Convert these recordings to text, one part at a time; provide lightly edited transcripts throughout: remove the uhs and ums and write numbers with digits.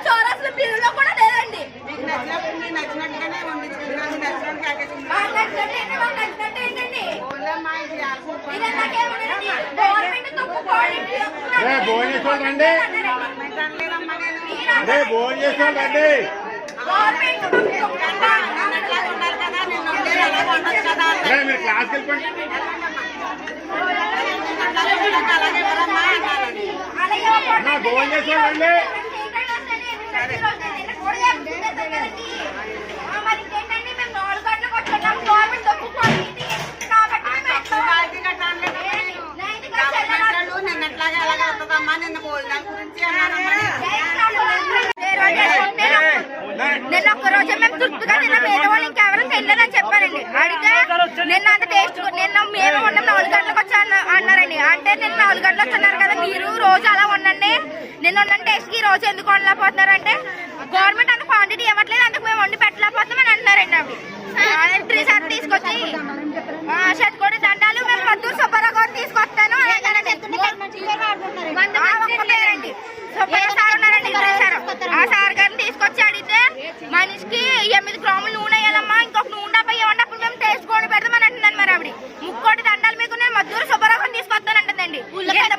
చౌరాసులు బిల్లులో కూడా లేదండి. క్లాస్ వెళ్ళిపోండి. భోజనం చేసుకోండి. నిన్న ఒక్క రోజే మేము తృప్తిగా నిన్న పేదవాళ్ళు ఇంకెవరికి వెళ్ళదని చెప్పారండి. అడిగితే నిన్న అంత టేస్ట్ నిన్న మేము ఉన్నాం 4 గంటలకు వచ్చి అన్నారండి. అంటే నిన్న 4 గంటలు వచ్చన్నారు కదా, మీరు రోజు అలా ఉండండి, నిన్న ఉన్న టేస్ట్ కి ఈ రోజు ఎందుకు వండలేకపోతున్నారు అంటే గవర్నమెంట్ అంత క్వాంటిటీ ఇవ్వట్లేదు, అందుకు మేము వండి పెట్టలేకపోతాం అని అంటున్నారండి. అవి 3 సార్లు తీసుకొచ్చి షట్కోడి దండాలు మేము మద్దూరు సుబ్బారావు గారు తీసుకొస్తాను ఒక్కలేరండి. సుబ్బారావు సార్ ఉన్నారండి, ఆ సార్ గారిని తీసుకొచ్చి అడిగితే మనిషికి 8 గ్రాములు నూనె వేయాలమ్మా, ఇంకొక నూనె డబ్బా ఇవ్వండి, అప్పుడు మేము టేస్ట్ కోడి పెడతామని అంటుందండి. మరి ఆవిడ ముక్కోటి దండాలు మీకు నేను మద్దూరు సుబ్బారావు గారిని తీసుకొస్తాను అంటుందండి. 8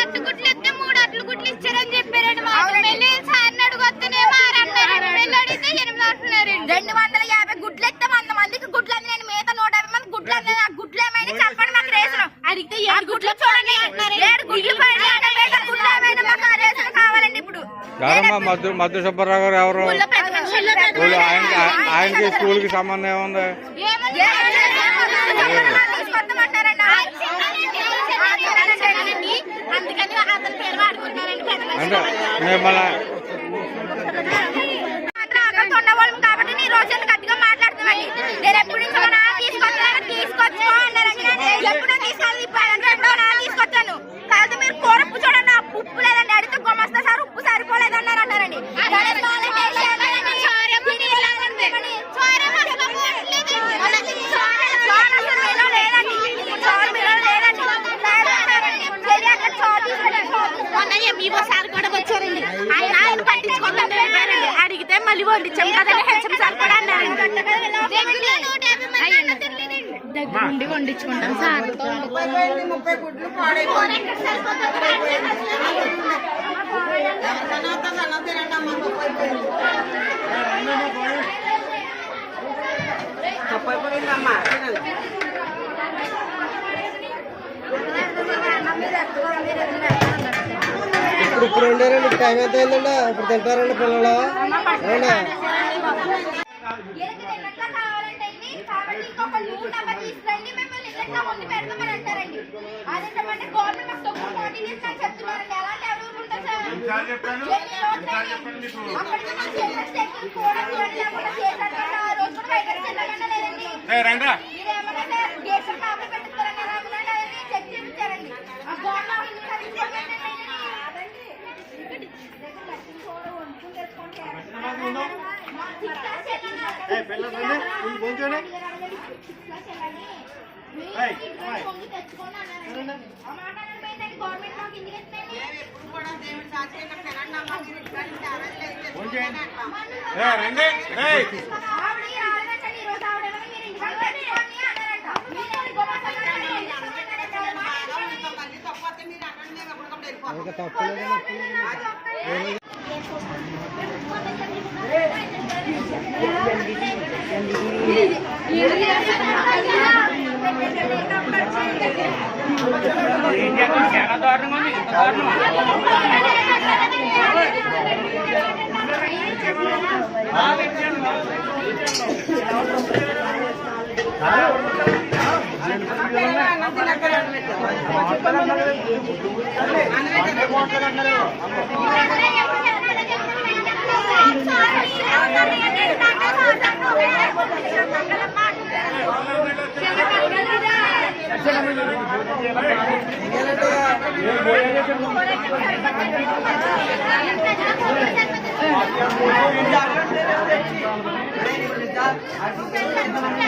అట్టుగుట్లు ఎత్తే 3 అట్టుగుట్లు ఇచ్చారని చెప్పారండి. సార్ని అడుగుతూనే 250 గుడ్లు ఎత్తే 100 మందికి గుడ్లు అంది. నేను మిగతా 150 మంది గుడ్లు అంది. ఆ గుడ్లు ఏమైనా చెప్పండి మాకు రేషన్. అడిగితే 7 గుడ్లు చూడండి, 7 గుడ్లు పైన గుడ్లు ఏమైనా మాకు ఆ రేషన్ కావాలండి. ఇప్పుడు మధు సుబ్బారావు గారు ఎవరు? ఆయనకి స్కూల్ కి సంబంధం ఏముంది? అందుకని అతని పేరు వాడుకుంటారండి. అంటే మిమ్మల్ని ఉన్నవాళ్ళం కాబట్టి నీ రోజు గట్టిగా మాట్లాడుతున్నాండి. నేను ఎప్పుడు తీసుకొచ్చుకో అన్నారండి. ఎప్పుడో తీసుకెళ్ళి ఎప్పుడో తీసుకొచ్చాను. కాదు మీరు కూర ఉప్పు చూడండి, ఉప్పు లేదండి. అడిగితే గుమస్తా సార్ ఉప్పు సరిపోలేదన్నారు అన్నారండి. సార్ కూడా వచ్చారండి, ఆయన పట్టించుకోండి అడిగితే మళ్ళీ వండించాం కదండి. హెచ్ఎం సార్ కూడా అన్నారండి దగ్గర నుండి వండించుకుంటాం సార్. 30 గుడ్లు పాడైపోయింది. ఇప్పుడు ఉండేరండి. టైం ఎంత అయిందండి? ఇప్పుడు తింటారండి పిల్లలు? అవునా? ఆ?